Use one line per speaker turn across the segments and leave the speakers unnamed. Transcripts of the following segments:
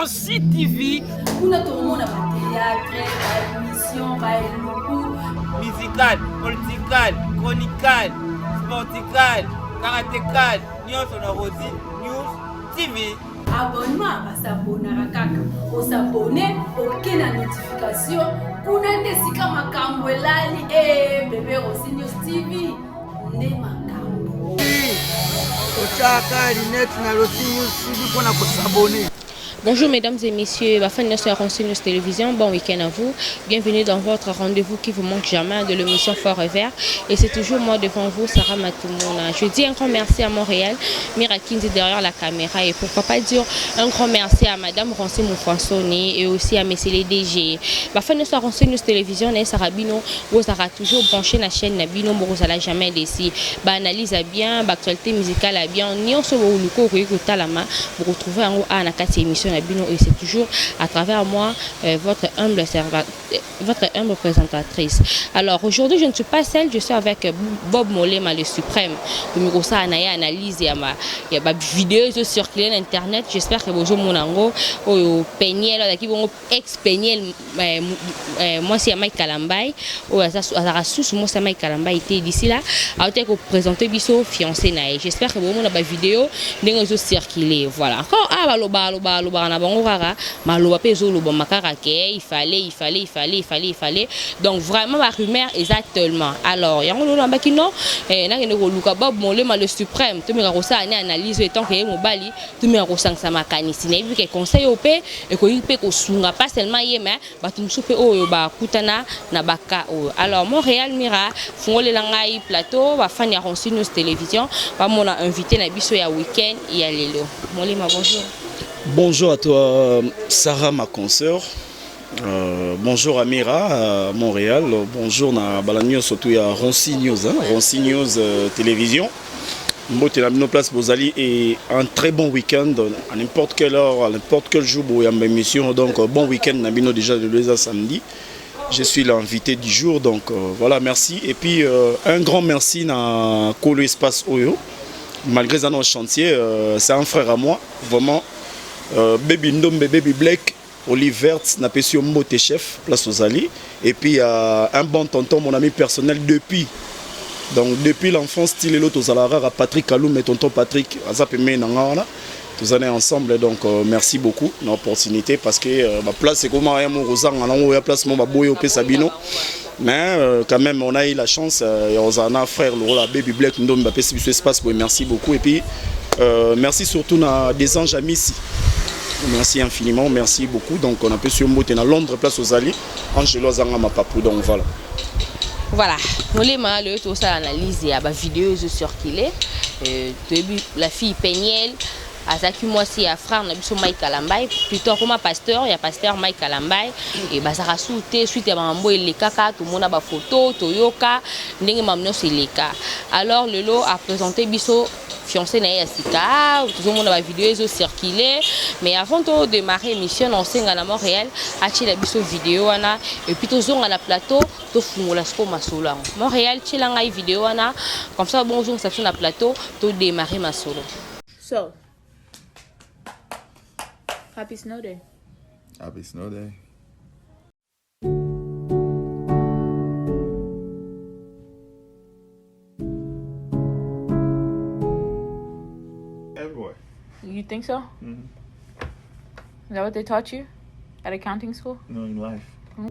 Rossi TV.
On a tout le monde à théâtre, à émission, à
musical, political, chronical, sportical, karatécal, news on a Rossi News TV.
Abonnement à s'abonner à kaka. On s'abonne, ok la notification. On a des sika makambo lali bébé Rossi News TV. Ne makambo.
Ochaka Linette na Rossi News TV pour s'abonner.
Bonjour mesdames et messieurs, la fin de notre Rossi News Télévision, bon week-end à vous. Bienvenue dans votre rendez-vous qui vous manque jamais de l'émission Forever. Et c'est toujours moi devant vous, Sarah Matoumona. Je dis un grand merci à Montréal, Mira Kinzi derrière la caméra. Et pourquoi pas dire un grand merci à Madame Ronsi Moufouassoni et aussi à messieurs les DG. La fin de notre Rossi News Télévision, Sarah Bino, vous aurez toujours branché la chaîne Nabino, vous n'allez jamais décider. Analyse à bien, actualité musicale à bien, ni on se voit vous retrouvez en haut à la émission. Et c'est toujours à travers moi votre humble présentatrice. Alors aujourd'hui je ne suis pas seule, je suis avec Bob Molema le suprême. Comme ça on a analyse, il y a ma vidéo sur circuler sur internet. J'espère que vous mon ango au peigner là qui vont ex-peigner moi c'est Mike Kalambay ou ça sous moi c'est Mike Kalambay était d'ici là a été présenter biso fiancé naï. J'espère que vous mon la vidéo n'engo circuler. Voilà. Encore na bango kaka maloba pezo loba makaka ke il fallait donc vraiment la rumeur exactement. Alors yango lona bakino na ngene ko luka Bob Molema le suprême to meka ko sa ani analyse etant que mobali to meka ko sangsa makanisi na bi ke conseil op et ko yipe ko sunga pas seulement yema batu msupe oyo ba kutana na baka oyo. Alors Montréal Mira fongole langai plateau ba fan ya Rossi News Télévision ba mona invité na biso ya week-end ya lelo. Molema bonjour.
Bonjour à toi Sarah ma consoeur, bonjour à Mira à Montréal, bonjour à Balanio surtout à Rossi News, Rossi News Télévision. Mbote na bino place Bozali et un très bon week-end à n'importe quelle heure, à n'importe quel jour où il y a une émission, donc bon week-end na bino déjà de lundi à samedi. Je suis l'invité du jour, donc voilà, merci. Et puis un grand merci à Colo Espace Oyo, malgré ça nos chantier, c'est un frère à moi, vraiment. Baby Ndombe, Baby Black, Olive Verte, Napesio Mote Chef, place aux Ali. Et puis un bon tonton, mon ami personnel depuis l'enfance, style l'autre aux Alara, Patrick Kaloum et tonton Patrick, Azapemé Nangana. Tous années ensemble, donc merci beaucoup de l'opportunité parce que ma place c'est comme un Rosan, on a place mon baboy au Sabino. Mais quand même on a eu la chance, on a un frère, le Baby Black, Ndombe, Bapesi espace, merci beaucoup. Et puis merci surtout à des anges amis ici. Merci infiniment, merci beaucoup. Donc on a pu sur Moté à Londres, place aux Alliés, Angelo Zanga Mapapou, donc voilà.
Voilà, on les m'a le tout ça analyse et à ma vidéo sur qu'il est. Début la fille Peignel, à ça que moi c'est à frère Nabiso Mike Kalambay, plutôt comme pasteur, il y a pasteur Mike Kalambay et bah ça a sauté suite à mambo et les caca, tout le monde a ba photo, Toyoka, n'engue mamno c'est les cas. Alors le lot a présenté Biso fiancé na Yasika, tout le monde a la vidéo ils ont circulé, mais avant de démarrer l'émission on s'est à Montréal, acheté la biso vidéo ana et puis tout on a la plateau, tout fungola sko masolo. Montréal tu l'as une vidéo ana, comme ça bonjour ça sur la plateau, tout démarrer ma solo. So, happy snow day.
Happy snow day.
You think so? Mm-hmm. Is that what they taught you at accounting school?
No, in life.
You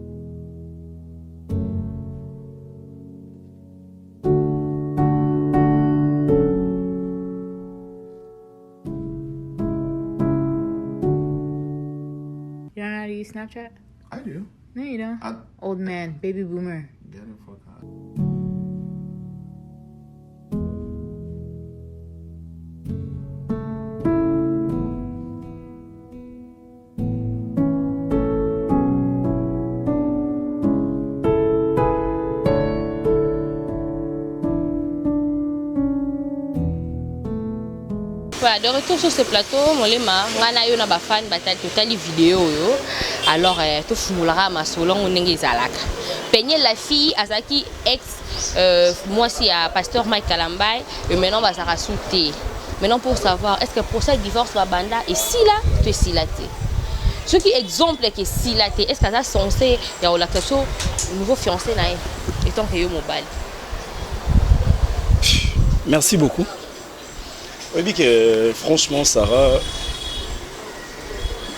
don't know how to use Snapchat?
I do.
No, you don't. Old man, baby boomer.
Get it for God.
Voilà, de retour sur ce plateau, Molema, ngana yo na ba fan batali totali vidéo yo. Alors to fumulaka masolongo ndenge zalaka. Peigner la fille Azaki ex moi si à pasteur Mike Kalambay et maintenant va ça sauter. Maintenant pour savoir est-ce que pour ça divorce la banda et si là tu es si là. Ce qui exemple que si là est-ce que ça censé il y a la question nouveau fiancé na étant que yo mobile.
Merci beaucoup. Oui que franchement Sarah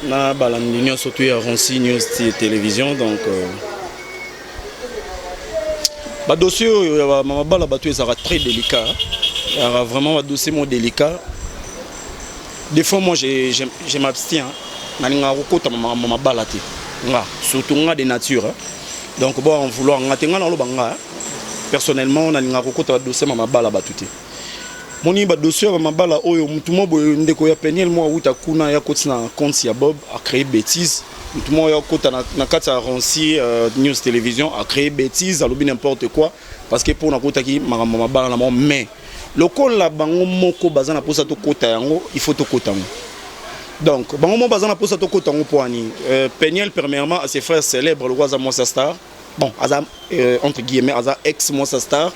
na balandinio surtout à Ronsi News télévision donc ba dossier ma bala batu ça très délicat. Il y a vraiment un dossier moins délicat. Des fois moi je m'abstiens. Nalinga rokota ma balate nga surtout nga de nature donc bon en vouloir nga tenga na lo banga personnellement nalinga rokota dossier ma bala batuti moni ba dossier ma bala oyo mutumo boyo ndeko ya Peniel mo uta kuna ya kotina compte ya Bob a créé bêtise mutumo ya kota na kata Ronsi News télévision a créé bêtise a lobi n'importe quoi parce que pour na kota ki ma bala na mo mais lokol la bango moko bazana posa to kota yango il faut to kota yango. Donc, Peniel, premièrement, à ses frères célèbres, le roi Mossa Star, bon, entre guillemets, ex-Mossa Star,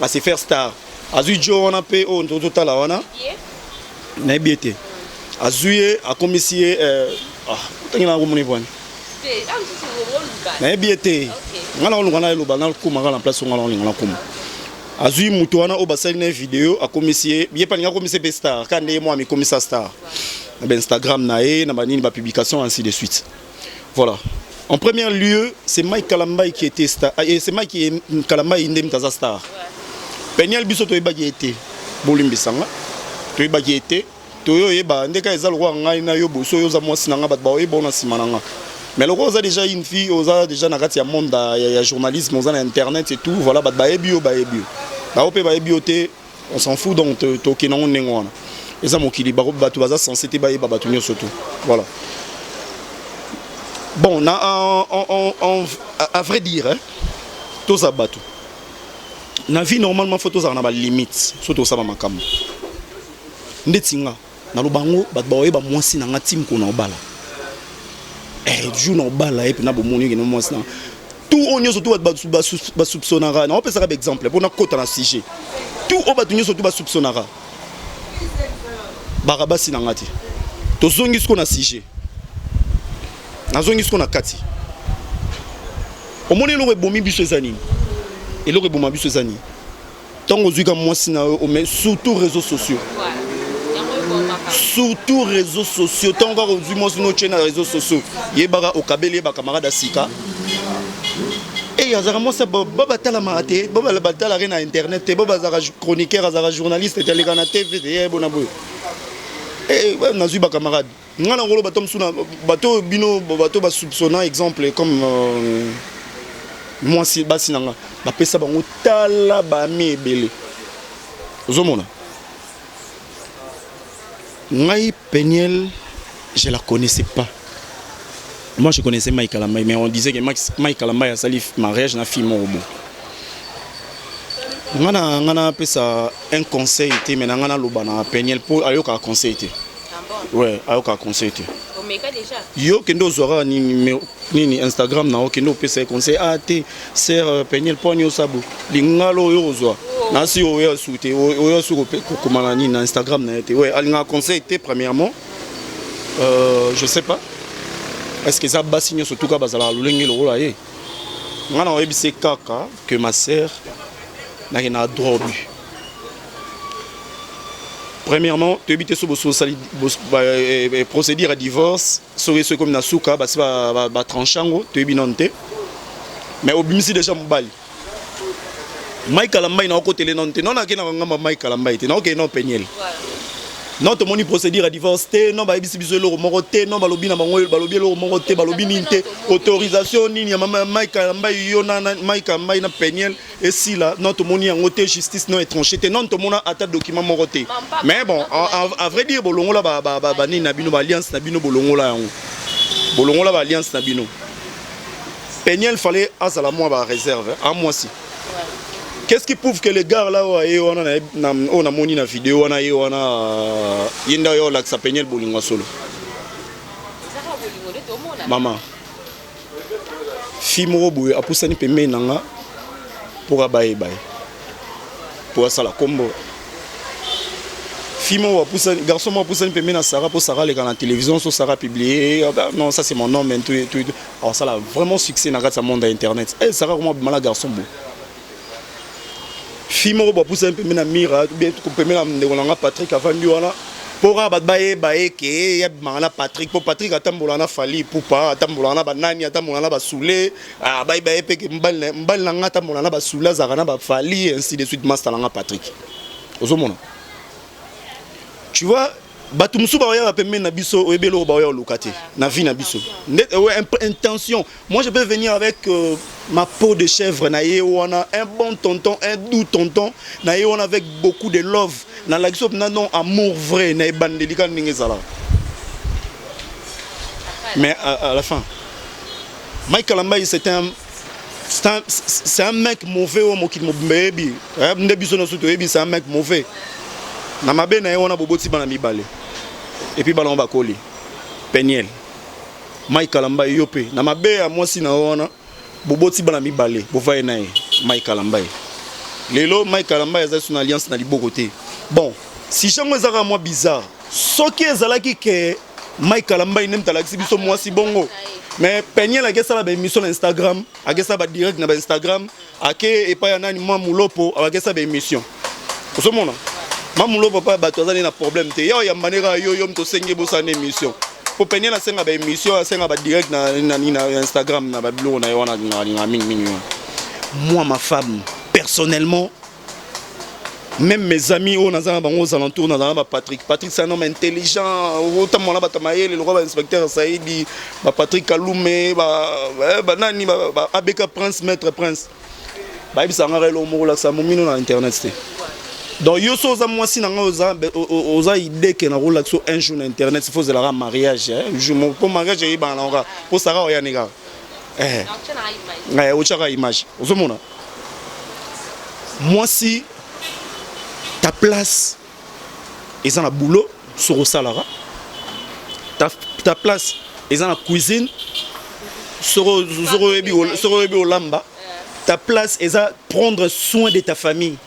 à ses frères stars. Azujo, on a payé au total, on a Nabiété. Azuye, a commissionné. Tu as un bon Nabiété. On a le banal, comme on a la place, on a le comme. Azuye Moutouana, au bassin d'une vidéo, a commissionné. Il n'y a pas de commissionné Star, quand moi, mes commissaires Star. Instagram nae na banini ba publication ainsi de suite. Voilà. En premier lieu, c'est Mike Kalambay qui était star et c'est Mike qui Kalambay ndem taza star. Peniel biso to yeba qui était bolimbisanga. To yeba qui était to yo yeba ndeka ezal roi ngai na yo boso yo za mwasi nanga bat ba yeba na simananga. Mais le roi a déjà une fille, oza déjà na kati ya monde ya journalisme, oza na internet et tout, voilà bat ba yebi yo ba yebi. Ba opé ba yebi oté, on s'en fout donc to kinango nengwana. Et ça, mon kili, bateau baza censé te bailler bateau surtout. Voilà. Bon, à vrai dire, tous à bateau. Na vie normalement faut tous avoir des limites, surtout ça ma cam. Ndetinga, na lubango bat baoye ba mwasi na ngatim ko na obala. Joue na obala et puis na bomoni ke na mwasi na. Tout on yo surtout ba soupçonnara. Na on peut ça comme exemple pour na kota na sujet. Tout o batunyo surtout ba soupçonnara. Barabasi nangati. To zongi ce qu'on a sujet. Na zongi ce qu'on a kati. Au moins le bomi biso zani. Et le bomi biso zani. Tant aux yeux moi sina mais surtout réseaux sociaux. Surtout réseaux sociaux. Tant qu'on aux yeux moi sur nos chaînes réseaux sociaux. Yebara au kabele ba camarade Sika. Et yazara ça baba tala marate, baba la batala na internet, baba zara chroniqueur, zara journaliste, télé na TV, bonaboy. Eh, nazu ba camarade. Ngana ngolo batom suna bato bino bato ba soupçonnant exemple comme moi si basinanga ba pesa bango tala ba mebele. Ozomona. Ngai Peniel, je la connaissais pas. Moi je connaissais Mike Kalambay mais on disait que Mike Kalambay a sali mariage na fille morobo. Ngana pesa un conseil té mais ngana lobana Peniel pour ayoka conseil té. Ouais, ayoka conseil té.
Omeka déjà.
Yo kendo zora ni Instagram na okendo pesa conseil té sœur Peniel ponyo sabo. Lingalo yo ozwa. Na si yo souté yo sur komana ni na Instagram na té. Ouais, alinga conseil té premièrement je sais pas. Est-ce que ça bassigne surtout ka bazala lolenge lo la ye. Ngana oyebise kaka que ma sœur n'a droit au but. Premièrement, tu habites sur le procédure à divorce, sur ce comme Nasuka, va tranchango, tu habites mais au bimsi déjà mbali. Mike Kalambay na côté les nonte, non na kena ngamba Mike Kalambay, non que non Peniel. Non to moni procédure à divorce, non ba bisi biso lo moroté, non ba lobi na bango ba lobi lo moroté, ba lobi ninte, autorisation nini ya mama Mike Kalambay yo na Mike Kalambay na Peniel et si là non to moni en côté justice non étranger, non to mona ata document moroté. Mais bon, à vrai dire bolongo la ba ni na bino ba alliance na bino bolongo la yango. Bolongo la ba alliance na bino. Peniel fallait asala moi ba réserve, à moi si. Qu'est-ce qui prouve que les gars là on a moni na vidéo on a yenda yo la sa Peniel bolingo solo. Maman. Fimoro boye apusani pembe nanga pour abaye baye. Pour ça la combo. Fimo garçon moi pousse un na Sarah pour Sarah les dans la télévision sur Sarah publié non ça c'est mon nom mais tout alors ça a vraiment succès dans le monde internet et Sarah comment mal garçon bon Fimo pousse un peu na Mira bien tout peut na ndeko Patrick avant lui voilà pour baye ke ya mangala Patrick pour Patrick atambola na fali pour pas atambola na banani atambola na basule baye pe ke mbal na ngata atambola na basula zakana ba fali ainsi de suite master na Patrick ozomona. Tu vois, Batumsu Bawaya permet na biso ebelo Bawaya lokate na vie na biso. Intention. Moi je peux venir avec ma peau de chèvre na yewana un bon tonton, un doux tonton na yewana avec beaucoup de love. Na l'action na non amour vrai na bandelika ningezala. Mais à la fin Mike Kalamba c'est un mec mauvais homme qui m'obéit. C'est un mec mauvais. Na mabe na yona boboti bana mibale et puis bana ba koli Peniel Mike Kalamba yope na mabe ya mwasi na yona boboti bana mibale bovaye na Mike Kalamba lelo Mike Kalamba eza son alliance na libokote bon si chango ezaka moi bizarre soki ezalaki ke Mike Kalamba inem talaxi biso mwasi bongo mais Peniel a gesa la ba émission na Instagram a gesa ba direct na ba Instagram ake epa ya nani mwa mulopo a gesa ba émission osomona Mamulo papa batozani na problème te yo ya manera yo mto senge bosa na émission pour peiner la senga ba émission senga ba direct na Instagram na ba blog na yona na mingi. Moi ma femme personnellement même mes amis on a bango aux alentours na ba Patrick c'est un homme intelligent autant mon ba tamaye le roi inspecteur Saïdi ba Patrick Kalume ba nani ba Abeka Prince maître Prince ba ibisa ngare lo mo la sa momino na internet c'est. Donc yo so za mwasi na oza idée que na relaxo un jour na internet il faut de la mariage je pour mariage yi ba na pour Sarah oya nega ochaka image ozomona mwasi ta place est dans la boulot sur salara ta place est dans la cuisine sur olamba ta place est à prendre soin de ta famille.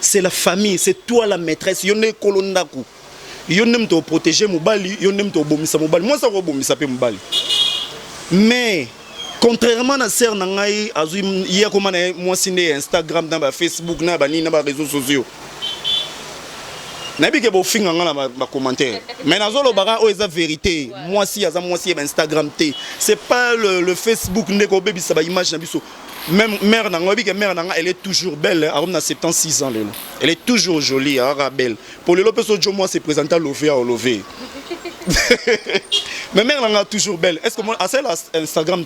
C'est la famille, c'est toi la maîtresse. Yone kolondaku. Yone mto protéger mobali, yone mto bomisa mobali. Moi ça bomisa pe mobali. Mais contrairement à sœur nangai azu hier comment moi signé Instagram dans ba Facebook na ba ni na ba réseaux sociaux. Na bi ke bo finga ngala ba commentaire. Mais nazolo bara o eza vérité. Moi si Instagram té. C'est pas le Facebook ndeko baby ça ba image na biso. Même mère nanga elle est toujours belle à 76 ans elle est toujours jolie belle pour le lopes au moi c'est présenté à lever mais mère nanga toujours belle est-ce que moi à celle Instagram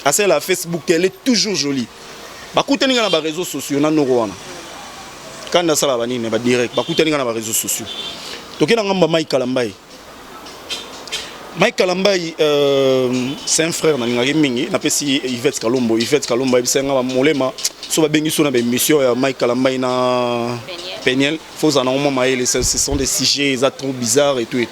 à celle Facebook elle est toujours jolie ba kuteni na ba réseaux sociaux na noro wana quand na sala banine ba direct ba kuteni na ba réseaux sociaux tokena ngamba Mike Kalamba Mike Kalamba c'est un frère na ngaki mingi na pesi Yvette Kalombo bisenga ba molema so ba bengi so na ba mission ya Mike Kalamba na Peniel faut en moment maïle ce sont des sujets trop bizarres et tout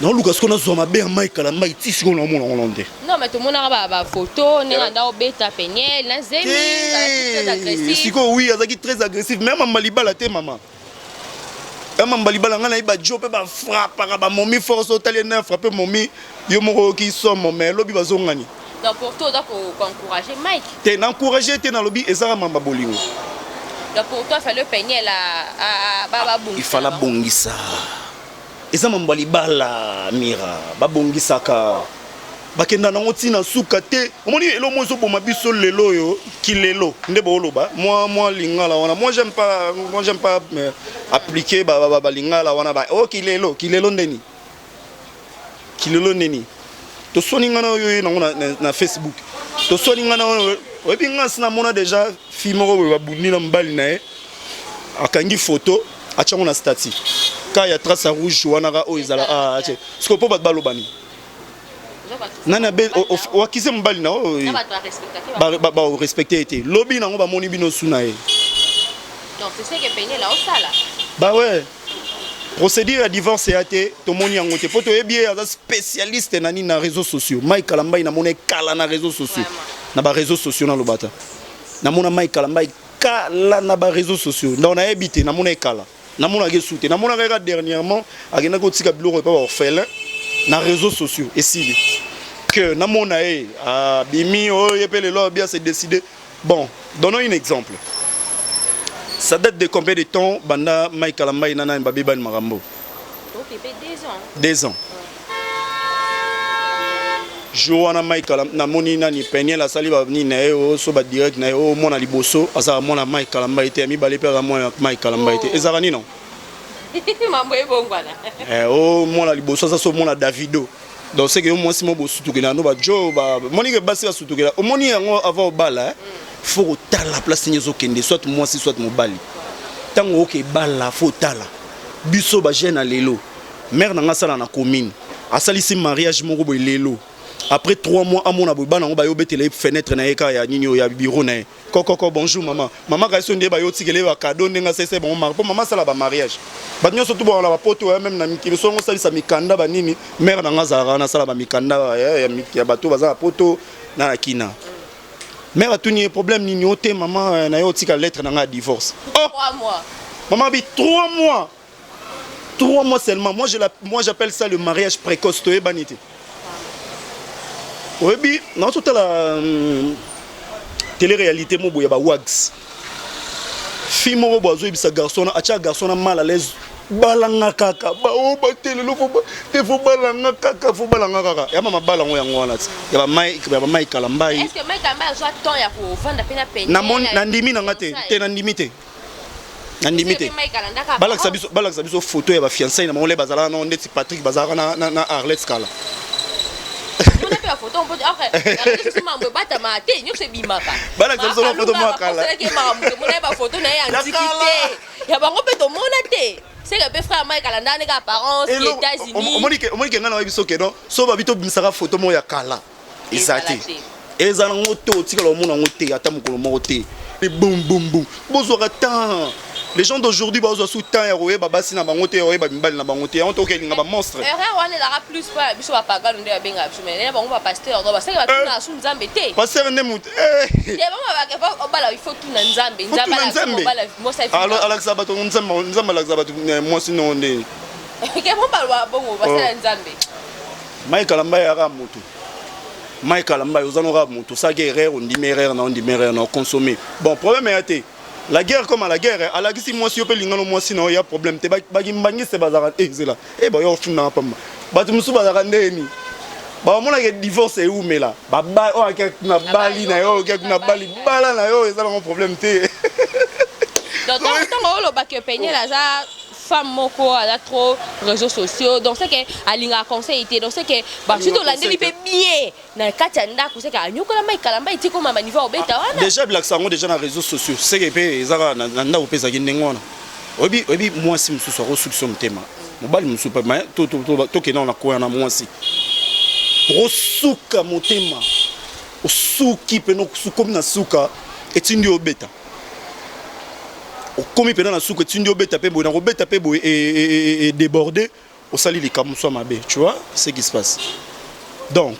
non Lucas qu'on a sur ma bien Mike Kalamba ti sur na mon hollandais
non mais tout le monde a ba photo ni na da beta Peniel na zemi très agressif
siko oui azaki très agressif même en Malibala te maman Balibala ngana iba jope ba frappe ba momi force italien frapper momi yo moko ki somme mais lobi bazongani
donc pour toi donc encourager Mike
te n'encourager te na lobi ezara mamba bolingo
donc pour toi fallait peigner la baba bongisa il
fallait bongisa eza mamba libala mira ba bongisa ka bakenda nango tina suka te omoni elo mozo boma biso lelo yo kilelo ndebo oloba moi lingala wana moi j'aime pas appliquer ba lingala wana ba oh kilelo ndeni to soni ngana yo nango na Facebook to soni ngana obi ngasi na mona déjà film ko ba bundi na mbali na akangi photo achango na statut ka ya trace rouge wana ka o izala ache sko po ba balobani nana be wakize mbali na ba respecter été lobby nango ba moni bino sunae
donc c'est ce que peigner là au sala
bah ouais procédure à divorce et até to moni yango te poto ebié as spécialiste nani na réseaux sociaux Mike Kalamba na mona kala na réseaux sociaux na ba réseaux sociaux na lobata na mona Mike Kalamba kala na ba réseaux sociaux na on a habité na mona kala namonaki soute namonaki kaka dernièrement akendaki kotika biloko epa baorphelin na réseaux sociaux esili que namona ye abimi oyo ye mpe lelo bien se décider. Bon, donnons un exemple. Ça date de combien de temps banda Mike Kalamba nana Mbabiba Marambo?
Donc il fait
2 ans. Joana Mike Kalamba na moni nani penye la sali ba ni na yo so ba direct na yo mona liboso asa mona Mike Kalamba était ami balé père moi Mike Kalamba était ezarani non?
Mambo ebongwana.
Oh mona liboso ça so mona Davido. Donc c'est que moi si mo bosutukela no ba jo ba moni ke basi basutukela o moni yango avant bala faut tala la place nyezo kende soit moi si soit mobali tango ke bala faut tala biso ba jeune lelo mère na ngasala na commune asalisi mariage moko boy lelo après 3 mois amona boy bana ba yo betele fenêtre na eka ya nini ya bureau na koko bonjour maman ka sonde ba yo tikele ba cadeau ndenga c'est bon maman sala ba mariage ba nyoso tu ba la ba poto même na mikili songo salisa mikanda ba nini mère na ngazara na sala ba mikanda ya bato baza poto na kina. Mère a tout ni problème ni noté maman na yo tika lettre na nga divorce.
3 mois.
Maman bi 3 mois. 3 mois seulement. Moi j'appelle ça le mariage précoce to ebanité. Oui bi na toute la télé-réalité mo boya ba wags. Fille mo bozo ibisa garçon acha garçon mal à l'aise. Balanga kaka ba o ba tele lo fo te fo balanga kaka ya mama balango yango wana ya ba mai Kalamba.
Est-ce que Mike Kalamba soit temps ya ko vendre pena pena
na ndimi na ngate te na ndimite balak sabiso photo ya ba fiancé na mole bazala na ndeti Patrick bazala na Arlette Scala
on a fait la photo on peut après c'est mambo bata mate nyo se bimaka
balak sabiso na photo mo kala
c'est que mambo mo na ba photo na ya antiquité ya bango pe to mona te. C'est que le frère Mike Kalanda n'est apparence aux États-Unis.
On dit que ngana biso que non, so ba bito bimisaka photo mo ya kala. Izati. Ezana ngoto tikala mona ngote ata mukolo mo te. Boum boum boum. Bozora temps. Les gens d'aujourd'hui bazo sous temps ya roye babasi na bango te roye ba mimbali na bango te. On to kelinga ba monstre.
Erreur wana la plus pas biso ba paga ndo ya benga biso mais bango ba pasteur do ba seka ba tuna su nzambe te.
Pasteur ndemu.
Ya bango ba ke obala il faut tuna nzambe nzambe obala mo sa.
Alors Alexa bato nzambe Alexa bato moi sinon ndé.
Ke mo ba bongo ba sala nzambe.
Mike Kalamba ya ra moto. Mike Kalamba ozano ra moto ça que erreur on dit erreur non consommer. Bon problème est été la guerre comme à la guerre à la gisi moi si opé lingano moi sinon il y a problème te bagi mbangi se bazara c'est là ba yo fina pa bato musu bazara ndeni ba mona ke divorce e où mais là ba o ke na bali na yo ke na bali bala na yo ça un problème te
donc on lo ba ke peigner la za femme moko a trop réseaux sociaux donc c'est que alinga conseil était donc c'est que bah surtout la ndeli pe bien na kati ndako c'est que anyokola Mike Kalamba iti ko mama niveau obeta wana
déjà black sango déjà na réseaux sociaux c'est que pe ezaka na ndako pe za kinengona obi moi si mususu ro solution tema mobali mususu pa mais to ke na ko na moi si rosuka motema osuki pe no sukomi na suka etindi obeta comme pendant la soupe tu ndio beta pe boy na ko beta pe boy et débordé au sali les kamso mabe tu vois ce qui se passe donc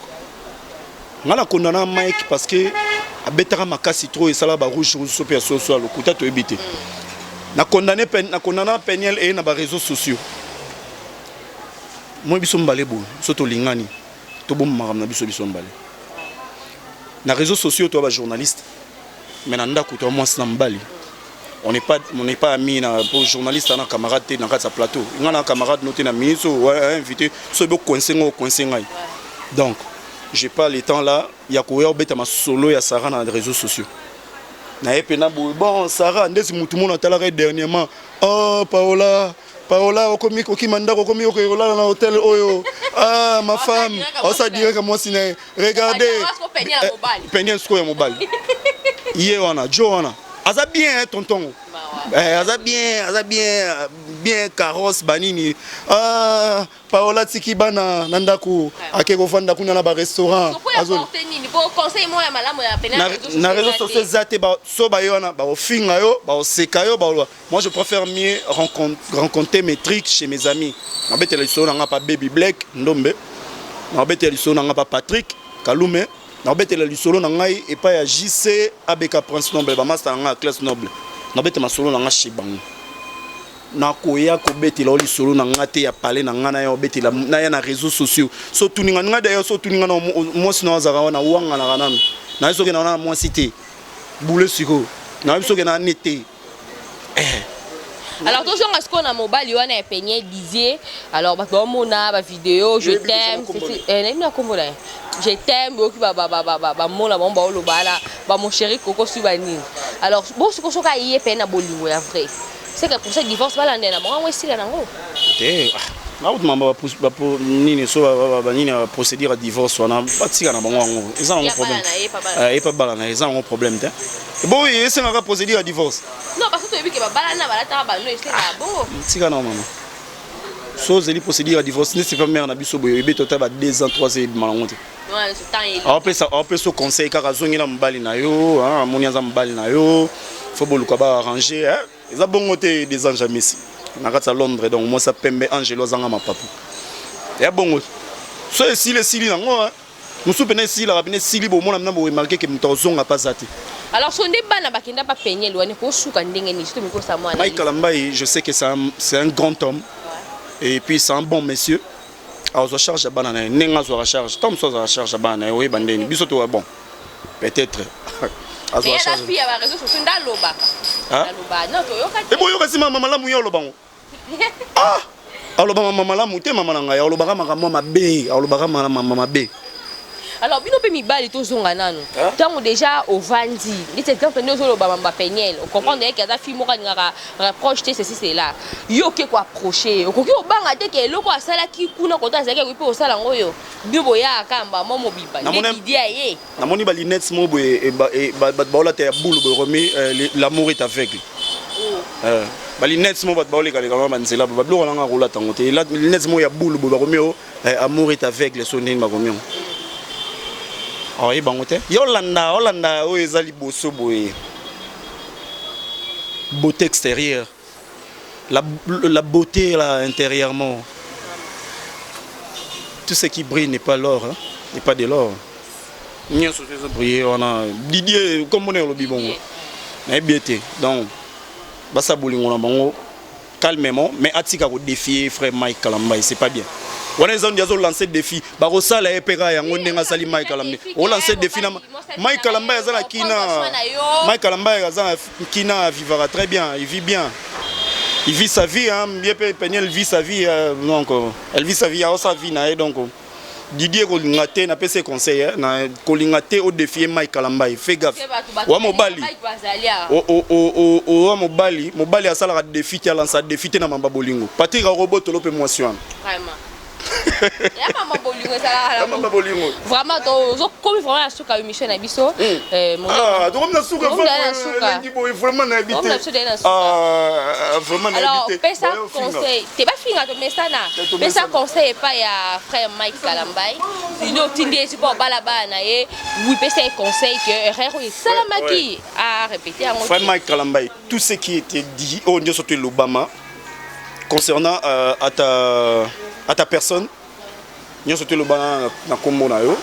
ngala condamna Mike parce que abetaka makasi trop et sala ba rouge sur pe so le kuta to ebité na condamné Peniel et na ba réseaux sociaux moi biso mbale boy soto lingani to bom maram na biso mbale na réseaux sociaux to ba journaliste mais na ndako to moi na mbali. On n'est pas amis pour journaliste na camarade na sa plateau. On a un camarade noté na ministre invité so be coincé ngai. Donc, j'ai pas le temps là, il y a courir beta ma solo ya Sarah dans les réseaux sociaux. Na epena bon Sarah ndesi mutu mona talaka dernièrement. Oh Paola okomi kokimanda okomi okola na hôtel oyo. Ah ma femme, on ça dirait que moi siné. Regardez. Peniel sko ya mobile. Yé wana, Jo wana. Aza bien tonton. Aza bien carrosse banini. Ah Paola tiki bana nandaku akeko fanda kuna na ba restaurant.
Azo pour conseil moi ya malamu ya pena.
Na réseaux sociaux zate ba so ba yona ba ofinga yo ba oseka yo ba. Moi je préfère mieux rencontrer mes trucs chez mes amis. Na betela so na pa Baby Black Ndombe. Na betela so na pa Patrick Kalume. Na betela lisolo na ngai et pas ya JC Abeka Prince Noble ba master na classe noble. Na betela solo na nga Shibango. na koya ko betela oli solo na ngate ya parler na ngana ya betela na ya na réseaux sociaux so tuninga nga d'ailleurs so tuninga na moi sino azaka na wanga na kanana na so ke na moi cité boule siko na so ke na nete
alors toujours est-ce qu'on a mobile on a peigné Didier alors bah mona ba vidéo je t'aime je t'aime ba mona bon ba lo bala ba mon chéri Coco Subani alors bon ce que soka yé peine na bolingo ya vrai c'est que pour ça divorce ba lande na bon on style na ngo
na autre mamba ba nini so ba nini procédure à divorce on a batika na bango ngo ils ont un problème et pas balana ils ont un problème bon et c'est un procédure à divorce
non parce que tu as vu que balana balata ba no c'est bon
tika na maman so zeli procédure à divorce ne c'est pas mère na biso boye be total ba 2 ans 3 ans de malangote
ouais ce temps il
on peut so conseil kaka zongi na mbali na yo hein moniaza mbali na yo faut boluka ba arranger hein ils a bongote des anges messi na kata Londres donc moi ça pembe angelo zanga ma papa ya bongo so esili nango hein musu pene esili la pene esili bo mona mna bo remarquer que mutozonga pas zati
alors son débat na bakenda pas peigner loane ko suka ndenge ni surtout miko sa mwana
Michael Mbaye je sais que c'est un grand homme et puis c'est un bon monsieur alors je charge à banana nenga zo charge tom so za charge à banana oui bandeni biso to bon peut-être
mais la fille a raison sur ndaloba ndaloba non to yoka
e boyo kasi mama malamu yo lobango ah aloba mama malamu te mama nanga ya aloba makambo mabe aloba mama mabe
alors bino pe mibali to zonga nano tango déjà au vandi dit exemple nous zo loba mamba pegnel on comprend que ça fille moka ngara reproche ceci c'est là yo ke ko approcher okoki obanga te ke eloko asala ki kuna kota zake ko pe osala ngoyo bibo ya kamba momo biba ndi aye
na moni ba lunettes mo boye e ba ola te ya boule bo remet l'amour est aveugle ba lunettes mo ba ole ka le kama banzela ba blo nga rola tango te la lunettes mo ya boule bo remet amour est aveugle so nini ba komio oh et bangote Yolanda o ezali boso boye beauté extérieure la beauté là intérieurement tout ce qui brille n'est pas l'or hein? N'est pas de l'or nien so briller on a Didier comme on est le bibongo mais beauté donc basa bolingo na bango calmement mais atika ko défier frère Mike Kalamba c'est pas bien. On a lancé des défis. Barossa la epera yango ndenga sali Mike Kalamba. On lancé des défis na Mike Kalamba yazala kina. Mike Kalamba yazala kina vivra très bien, il vit bien. Il vit sa vie hein, bien Peniel vit sa vie donc elle vit sa vie à sa vie na donc Didier Kolingate na pese conseil na Kolingate au défi Mike Kalamba fait gaffe. Wa mobali. O mobali asala ka défi ti lancer défi na mamba bolingo. Patrick robot lo pe motion.
Vraiment. Vraiment, comme vraiment la souka émission na biso.
Ah, donc na souka vraiment na habité. Vraiment na habité.
Alors, pesa conseil. T'es pas fini de mettre ça na. Pesa conseil pas ya frère Mike Kalamba. Sinon tindé c'est pas balaba na ye. Oui, pesa conseil que Rero et Salamaki a répété à mon
frère Mike Kalamba, tout ce qui était dit au niveau de l'Obama concernant à ta personne, nous sommes le banana na kombo na yo.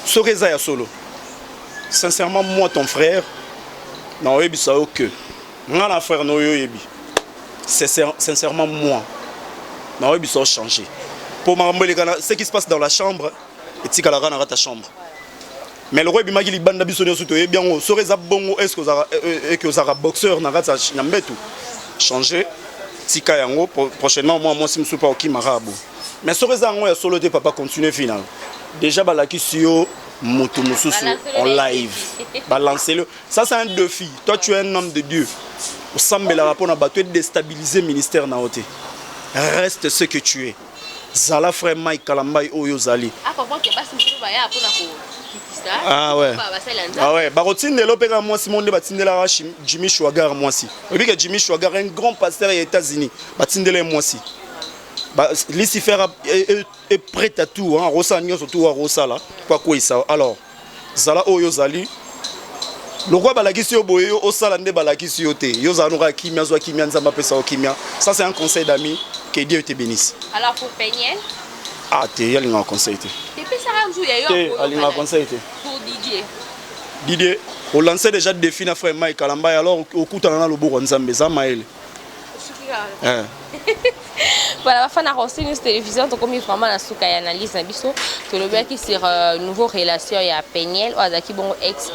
Soreza ya solo. Sincèrement moi ton frère, na oyebi sa o que. Nga frère no yo yebi. Sincèrement moi. Na oyebi sa changer. Pour m'embellir ce qui se passe dans la chambre et tika la na ta chambre. Mais le roi bimaki li banda biso nyoso to yebi ngo soreza bongo est-ce que os boxeur na rata na mbetu. Changer tika yango prochainement moi si me suis pas au Kimarabu mais soreza yango ya solo te papa continuer final déjà balaki sio moto mususu en live balancer-le ça c'est un défi toi tu es un homme de Dieu au sambela rapport na bato déstabiliser ministère na oté reste ce que tu es zala frère Mike Kalamba oyo zali ah ouais barotindelo peka moi si monde batindela Jimmy Schwagar moi si et puis que Jimmy Schwagar un grand pasteur aux États-Unis batindela moi si Lucifer est prêt à tout hein Rosa nyo surtout à Rosa là pas quoi ça alors zala oyo zali le roi balakisi oboye o sala nde balakisi yote yo zanuka kimia zo kimia nzamba pesa o kimia ça c'est un conseil d'amis que Dieu te bénisse
alors pour peigner
ah t'es yali un conseil te alinga conseil te
pour
Didier on lançait déjà des défis na frère Mike Kalamba alors au kutana na loboko nzambe za maele
Voilà, la fin de la news télévision, donc comme vraiment la souka et analyse nabiso, tout le bien qui sur nouveau relation il y a Peniel, ou azaki bon ex,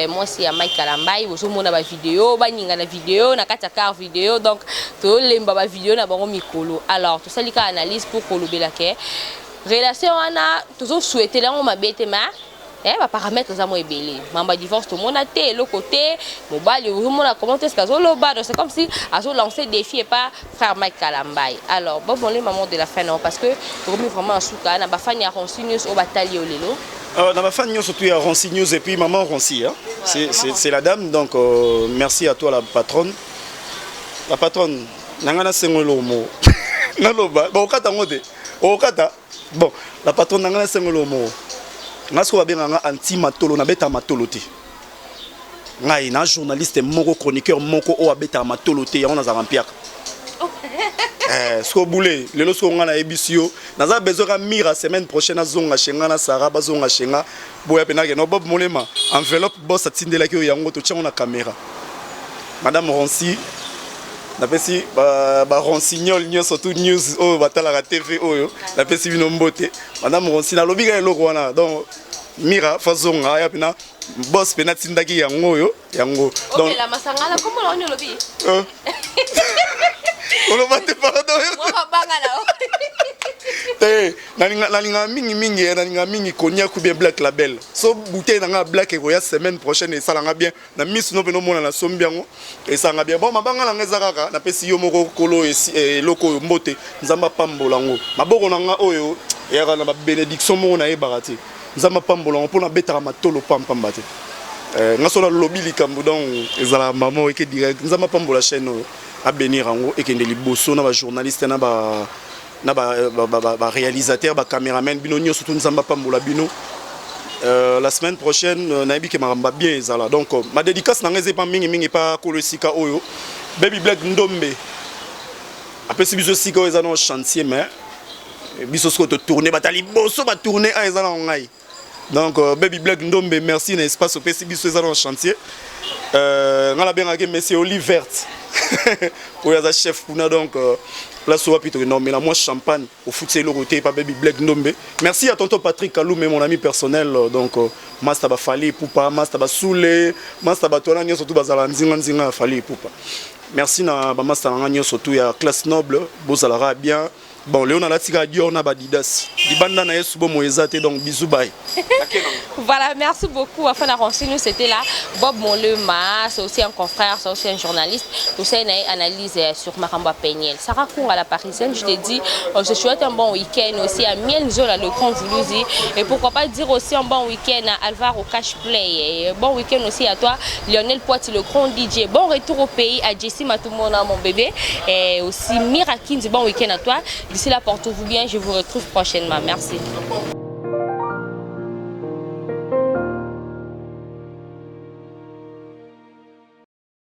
moi c'est à Mike Kalambay, vous avez une vidéo, baninga na vidéo, na katakar vidéo, donc tout les mbaba vidéo na bon mikolo. Alors tout ça les cas analyse pour kolobe la ke relation ana toujours souhaiter là on m'a bête ma. Va paramètres ça moi belé mamba divorce tout le monde a té le côté mobile tout le monde a commenté ce qu'azo le bas c'est comme si azo lancé défi et pas frère Mike Kalambay. Alors bon les mamans de la fin non parce que vraiment en souka na ba fani a Ronsignews au bataille au lelo
dans ma famille surtout il y a Ronsignews et puis maman Ronsi hein. C'est la dame donc merci à toi la patronne nangana sengolo mo naloba bon kata ngode o kata bon la patronne nangana sengolo mo ngasko babenganga anti matolo na beta matolo te ngai na journaliste moko chroniqueur moko o abeta matolo te ya on a rampiaka sko boulé lelo so ngana ebisio naza besoin ka mira semaine prochaine azonga shenga na Sara bazonga shenga boya penake no bob molema enveloppe boss atindela ki yango to tchanga na caméra madame Ronsi na pesi ba Ronsignol surtout news o batala la TV oyo na pesi bino mbote madame Ronsi na lobi ga eloko wana donc mira fazonga ya pena boss pena tindaki yango yo yango
donc la masangala comment on lobi
on va te pardon
moi banga
na nalinga mingi konya ku bien black label so bouteille na nga black ko ya semaine prochaine et ça la nga bien na miss no peno mona na sombiango et ça nga bien bon mabanga la ngeza kaka na pesi yo moko kolo et loko mbote nzamba pambolango maboko na nga oyo ya na ba bénédiction mo na e barati nzamba pambolango pona betara matolo pamba te ngaso la lobby likambo donc ezala maman eke direct nzamba pambola chaîne à bénir en haut et qu'il y a des bossons, des journalistes, des réalisateurs, des caméramans, bino surtout nous sommes pas moula bino. La semaine prochaine, naïbi que maramba bien ezala. Donc ma dédicace n'engage pas mingi pas kolosika oyo. Baby Black Ndombe. Après si biso sika ezala dans chantier mais biso sko te tourner batali bosso ba tourner a ezala ngai. Donc Baby Black Ndombe merci na espace au PC biso ezala dans chantier. Ngala benga ke monsieur Oliver pour les chefs kuna donc place au plutôt non mais la moi champagne au foot c'est le côté pas Baby Black Ndombe. Merci à tonton Patrick Kalou mais mon ami personnel donc Master ba Fali Poupa Master ba Soulé Master ba Tona surtout bazala nzinga Fali Poupa. Merci na ba Master nga surtout ya classe noble bozalara bien. Bon, Léon a la tika Dior na badidas. Dibanda na yesu bo moezate donc bisous bye.
Voilà, merci beaucoup. Enfin, la renseignement c'était là. Bob Monlema, c'est aussi un confrère, c'est aussi un journaliste. Tout ça, il y a une analyse sur Maramba Peniel. Sarah Kour à la Parisienne, je t'ai dit, je souhaite un bon week-end aussi à Mienzola, le Grand Voulouzi. Et pourquoi pas dire aussi un bon week-end à Alvaro Cash Play. Et bon week-end aussi à toi, Lionel Poiti, le grand DJ. Bon retour au pays à Jessie Matoumona, mon bébé. Et aussi Mirakins, bon week-end à toi. D'ici là, portez-vous bien, je vous retrouve prochainement. Merci.